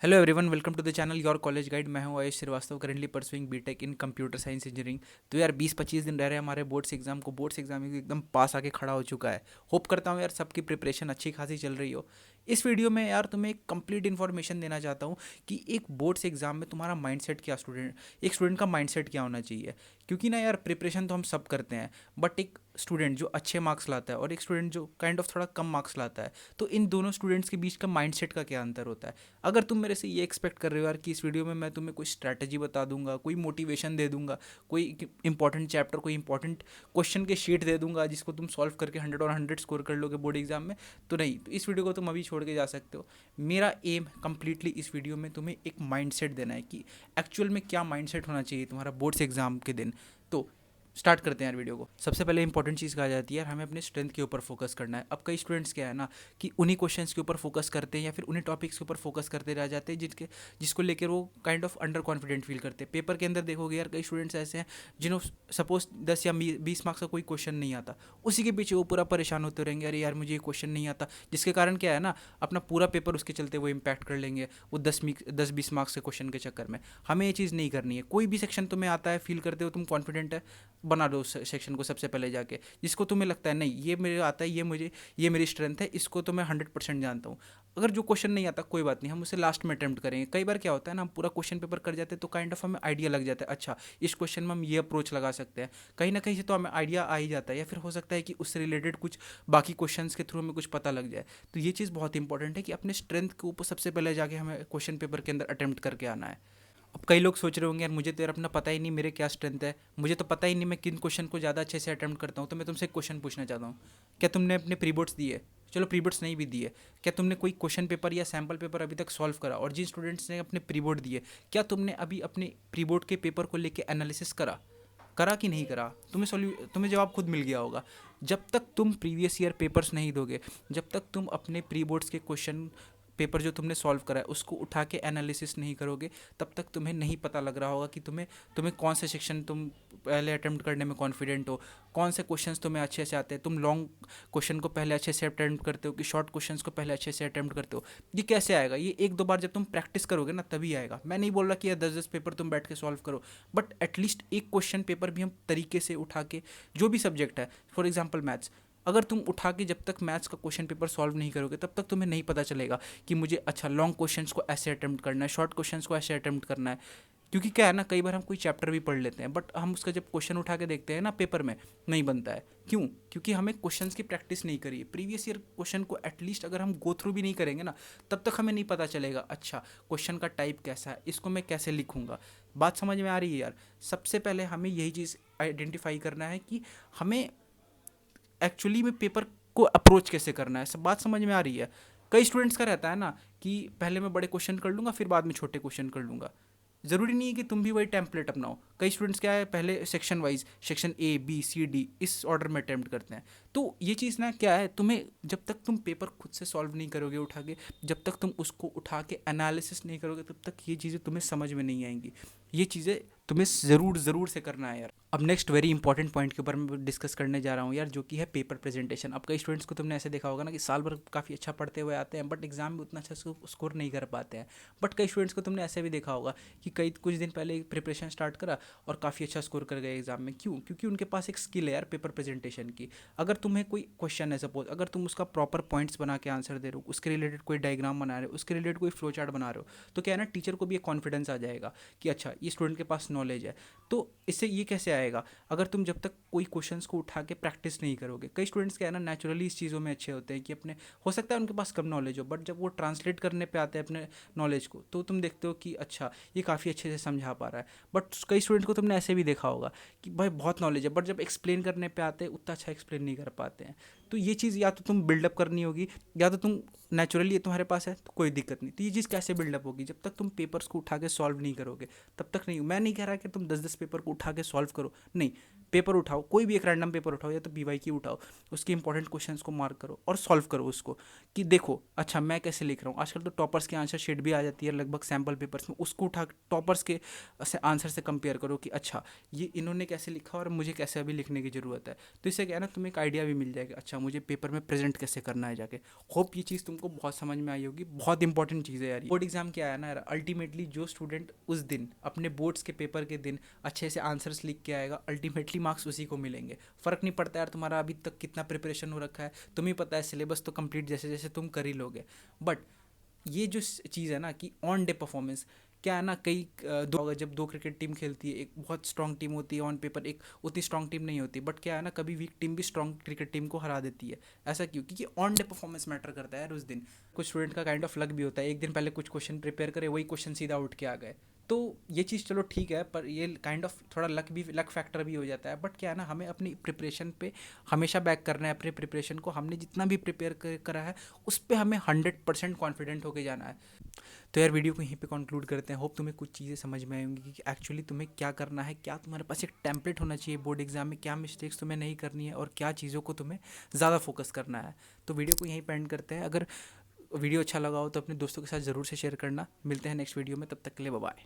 Hello everyone, welcome to the channel your college guide. मैं हूं Ayush Shrivastava, currently pursuing BTech in computer science engineering. तो यार 20-25 दिन रह रहे हैं हमारे बोर्ड्स एग्जाम एकदम पास आके खड़ा हो चुका है। होप करता हूं यार सबकी प्रिपरेशन अच्छी खासी चल रही हो। इस वीडियो में यार तुम्हें एक कंप्लीट इन्फॉर्मेशन देना चाहता हूं कि एक बोर्ड्स एग्जाम में तुम्हारा माइंडसेट क्या, एक स्टूडेंट का माइंडसेट क्या होना चाहिए। क्योंकि ना यार प्रिपरेशन तो हम सब करते हैं, बट एक स्टूडेंट जो अच्छे मार्क्स लाता है और एक स्टूडेंट जो काइंड ऑफ थोड़ा कम मार्क्स लाता है, तो इन दोनों स्टूडेंट्स के बीच का माइंडसेट का क्या अंतर होता है। अगर तुम मेरे से ये एक्सपेक्ट कर रहे हो यार कि इस वीडियो में मैं तुम्हें कोई स्ट्रैटेजी बता दूंगा, कोई मोटिवेशन दे दूंगा, कोई इंपॉर्टेंट चैप्टर, कोई इंपॉर्टेंट क्वेश्चन के शीट दे दूंगा जिसको तुम सॉल्व करके 100 और 100 स्कोर कर लोगे बोर्ड एग्जाम में, तो नहीं। तो इस वीडियो को तुम अभी छोड़ के जा सकते हो। मेरा एम कंप्लीटली इस वीडियो में तुम्हें एक माइंडसेट देना है कि एक्चुअल में क्या माइंडसेट होना चाहिए तुम्हारा बोर्ड्स एग्जाम के दिन। तो स्टार्ट करते हैं यार वीडियो को। सबसे पहले इंपॉर्टेंट चीज़ कहा जाती है यार, हमें अपने स्ट्रेंथ के ऊपर फोकस करना है। अब कई स्टूडेंट्स क्या है ना कि उन्हीं क्वेश्चंस के ऊपर फोकस करते हैं या फिर उन्हीं टॉपिक्स के ऊपर फोकस करते रह जाते हैं जिसको लेकर वो kind of under confident feel करते हैं। पेपर के अंदर देखोगे यार, कई स्टूडेंट्स ऐसे हैं जिन्हों सपोज 10 या 20 मार्क्स का कोई क्वेश्चन नहीं आता, उसी के पीछे वो पूरा परेशान होते रहेंगे, अरे यार मुझे ये क्वेश्चन नहीं आता, जिसके कारण क्या है ना, अपना पूरा पेपर उसके चलते वो इम्पैक्ट कर लेंगे वो 10-20 मार्क्स के क्वेश्चन के चक्कर में। हमें ये चीज़ नहीं करनी है। कोई भी सेक्शन तुम्हें आता है, फील करते हो तुम कॉन्फिडेंट है, बना दो उस सेक्शन को सबसे पहले जाके। जिसको तुम्हें लगता है नहीं ये मेरे आता है, ये मेरी स्ट्रेंथ है, इसको तो मैं 100% जानता हूँ। अगर जो क्वेश्चन नहीं आता कोई बात नहीं, हम उसे लास्ट में अटेम्प्ट करेंगे। कई बार क्या होता है ना, हम पूरा क्वेश्चन पेपर कर जाते हैं तो काइंड ऑफ हमें आइडिया लग जाता है, अच्छा इस क्वेश्चन में हम ये अप्रोच लगा सकते हैं। कहीं ना कहीं से तो हमें आइडिया आ ही जाता है, या फिर हो सकता है कि उससे रिलेटेड कुछ बाकी क्वेश्चन के थ्रू हमें कुछ पता लग जाए। तो ये चीज़ बहुत इंपॉर्टेंट है कि अपने स्ट्रेंथ के ऊपर सबसे पहले जाके हमें क्वेश्चन पेपर के अंदर अटेम्प्ट करके आना है। अब कई लोग सोच रहे होंगे यार मुझे तो यार अपना पता ही नहीं मेरे क्या स्ट्रेंथ है, मुझे तो पता ही नहीं मैं किन क्वेश्चन को ज़्यादा अच्छे से अटेम्प्ट करता हूँ। तो मैं तुमसे एक क्वेश्चन पूछना चाहता हूँ, क्या तुमने अपने प्री बोर्ड्स दिए? चलो प्री बोर्ड्स नहीं भी दिए, क्या तुमने कोई क्वेश्चन पेपर या सैम्पल पेपर अभी तक सॉल्व करा? और जिन स्टूडेंट्स ने अपने प्री बोर्ड दिए, क्या तुमने अभी अपने प्री बोर्ड के पेपर को लेके एनालिसिस करा? करा कि नहीं करा? तुम्हें जवाब खुद मिल गया होगा। जब तक तुम प्रीवियस ईयर पेपर्स नहीं दोगे, जब तक तुम अपने प्री बोर्ड्स के क्वेश्चन पेपर जो तुमने सॉल्व करा है उसको उठा के एनालिसिस नहीं करोगे, तब तक तुम्हें नहीं पता लग रहा होगा कि तुम्हें कौन से सेक्शन तुम पहले अटेम्प्ट करने में कॉन्फिडेंट हो, कौन से क्वेश्चंस तुम्हें अच्छे से आते हैं, तुम लॉन्ग क्वेश्चन को पहले अच्छे से अटेम्प्ट करते हो कि शॉर्ट क्वेश्चंस को पहले अच्छे से अटेम्प्ट करते हो। ये कैसे आएगा? ये एक दो बार जब तुम प्रैक्टिस करोगे ना तभी आएगा। मैं नहीं बोल रहा कि ये 10-10 पेपर तुम बैठ के सॉल्व करो, बट एटलीस्ट एक क्वेश्चन पेपर भी हम तरीके से उठा के, जो भी सब्जेक्ट है, फॉर एग्जाम्पल मैथ्स, अगर तुम उठा के जब तक मैथ्स का क्वेश्चन पेपर सॉल्व नहीं करोगे तब तक तुम्हें नहीं पता चलेगा कि मुझे अच्छा लॉन्ग क्वेश्चंस को ऐसे अटेम्प्ट करना है, शॉर्ट क्वेश्चंस को ऐसे अटेम्प्ट करना है। क्योंकि क्या है ना, कई बार हम कोई चैप्टर भी पढ़ लेते हैं बट हम उसका जब क्वेश्चन उठा के देखते हैं ना पेपर में, नहीं बनता है। क्यों? क्योंकि हमें क्वेश्चंस की प्रैक्टिस नहीं करी है। प्रीवियस ईयर क्वेश्चन को एटलीस्ट अगर हम गो थ्रू भी नहीं करेंगे ना, तब तक हमें नहीं पता चलेगा अच्छा क्वेश्चन का टाइप कैसा है, इसको मैं कैसे लिखूंगा। बात समझ में आ रही है यार? सबसे पहले हमें यही चीज़ आइडेंटिफाई करना है कि हमें एक्चुअली में पेपर को अप्रोच कैसे करना है। सब बात समझ में आ रही है? कई स्टूडेंट्स का रहता है ना कि पहले मैं बड़े क्वेश्चन कर लूँगा फिर बाद में छोटे क्वेश्चन कर लूँगा। ज़रूरी नहीं है कि तुम भी वही टेम्पलेट अपनाओ। कई स्टूडेंट्स क्या है, पहले section wise section A B C D इस ऑर्डर में अटैम्प्ट करते हैं। तो ये चीज़ ना क्या है, तुम्हें जब तक तुम पेपर खुद से सॉल्व नहीं करोगे उठा के, जब तक तुम उसको उठा के एनालिसिस नहीं करोगे, तब तक ये चीज़ें तुम्हें समझ में नहीं आएंगी। ये चीज़ें तुम्हें ज़रूर ज़रूर से करना है यार। अब नेक्स्ट वेरी इंपॉर्टेंट पॉइंट के ऊपर मैं डिस्कस करने जा रहा हूँ यार, जो कि है पेपर प्रेजेंटेशन। अब कई स्टूडेंट्स को तुमने ऐसे देखा होगा ना कि साल भर काफ़ी अच्छा पढ़ते हुए आते हैं बट एग्जाम में उतना अच्छा स्कोर नहीं कर पाते हैं। बट कई स्टूडेंट्स को तुमने ऐसे भी देखा होगा कि कई कुछ दिन पहले प्रिपरेशन स्टार्ट करा और काफ़ी अच्छा स्कोर कर गए एग्जाम में। क्यों? क्योंकि उनके पास एक स्किल है यार पेपर प्रेजेंटेशन की। अगर तुम्हें कोई क्वेश्चन है सपोज, अगर तुम उसका प्रॉपर पॉइंट्स बना के आंसर दे रहे हो, उसके रिलेटेड कोई डायग्राम बना रहे हो, उसके रिलेटेड कोई फ्लो चार्ट बना रहे हो, तो क्या है ना, टीचर को भी एक कॉन्फिडेंस आ जाएगा कि अच्छा ये स्टूडेंट के पास नॉलेज है। तो इससे ये कैसे आएगा? अगर तुम जब तक कोई क्वेश्चंस को उठा के प्रैक्टिस नहीं करोगे। कई स्टूडेंट्स क्या है ना, नेचुरली इस चीज़ों में अच्छे होते हैं कि अपने, हो सकता है उनके पास कम नॉलेज हो, बट जब वो ट्रांसलेट करने पे आते हैं अपने नॉलेज को, तो तुम देखते हो कि अच्छा ये काफ़ी अच्छे से समझा पा रहा है। बट कई स्टूडेंट को तुमने ऐसे भी देखा होगा कि भाई बहुत नॉलेज है बट जब एक्सप्लेन करने पे आते हैं उतना अच्छा एक्सप्लेन नहीं कर पाते हैं। तो ये चीज़ या तो तुम बिल्डअप करनी होगी, या तो तुम नेचुरली ये तुम्हारे पास है तो कोई दिक्कत नहीं। तो ये चीज़ कैसे बिल्डअप होगी? जब तक तुम पेपर्स को उठा के सॉल्व नहीं करोगे तब तक नहीं। मैं नहीं कह रहा कि तुम 10-10 पेपर को उठा के सॉल्व करो, नहीं। पेपर उठाओ, कोई भी एक रैंडम पेपर उठाओ या तो पीवाईक्यू की उठाओ, उसके इंपॉर्टेंट क्वेश्चंस को मार्क करो और सॉल्व करो उसको, कि देखो अच्छा मैं कैसे लिख रहा हूँ। आजकल तो टॉपर्स की आंसर शीट भी आ जाती है लगभग सैम्पल पेपर्स में, उसको उठा टॉपर्स के आंसर से कंपेयर करो कि अच्छा ये इन्होंने कैसे लिखा और मुझे कैसे अभी लिखने की ज़रूरत है। तो इससे क्या है ना, तुम्हें एक आइडिया भी मिल जाएगा, अच्छा मुझे पेपर में प्रेजेंट कैसे करना है जाके। होप ये चीज़ तुमको बहुत समझ में आई होगी, बहुत इंपॉर्टेंट चीज़ है यार। बोर्ड एग्जाम क्या है ना यार, अल्टीमेटली जो स्टूडेंट उस दिन अपने बोर्ड्स के पेपर के दिन अच्छे से आंसर्स लिख के आएगा, अल्टीमेटली मार्क्स उसी को मिलेंगे। फ़र्क नहीं पड़ता यार तुम्हारा अभी तक कितना प्रिपरेशन हो रखा है, तुम्हें पता है सिलेबस तो कंप्लीट जैसे जैसे तुम कर ही लोगे। बट ये जो चीज़ है ना कि ऑन डे परफॉर्मेंस, क्या है ना, कई जब दो क्रिकेट टीम खेलती है, एक बहुत स्ट्रांग टीम होती है ऑन पेपर, एक उतनी स्ट्रांग टीम नहीं होती, बट क्या है ना, कभी वीक टीम भी स्ट्रांग क्रिकेट टीम को हरा देती है। ऐसा क्यों? क्योंकि ऑन डे परफॉर्मेंस मैटर करता है यार उस दिन। कुछ स्टूडेंट का काइंड ऑफ लक भी होता है, एक दिन पहले कुछ क्वेश्चन प्रिपेयर करे, वही क्वेश्चन सीधा उठ के आ गए। तो ये चीज़ चलो ठीक है, पर ये काइंड ऑफ थोड़ा लक फैक्टर भी हो जाता है। बट क्या है ना, हमें अपनी प्रिपरेशन पे हमेशा बैक करना है। अपने प्रिपरेशन को हमने जितना भी प्रिपेयर करा है उस पर हमें 100% कॉन्फिडेंट होके जाना है। तो यार वीडियो को यहीं पे कंक्लूड करते हैं। होप तुम्हें कुछ चीज़ें समझ में आई होंगी कि एक्चुअली तुम्हें क्या करना है, क्या तुम्हारे पास एक टेम्पलेट होना चाहिए बोर्ड एग्जाम में, क्या मिस्टेक्स तुम्हें नहीं करनी है और क्या चीज़ों को तुम्हें ज़्यादा फोकस करना है। तो वीडियो को यहीं पे एंड करते हैं। अगर वीडियो अच्छा लगा हो तो अपने दोस्तों के साथ ज़रूर से शेयर करना। मिलते हैं नेक्स्ट वीडियो में, तब तक के लिए बाय बाय।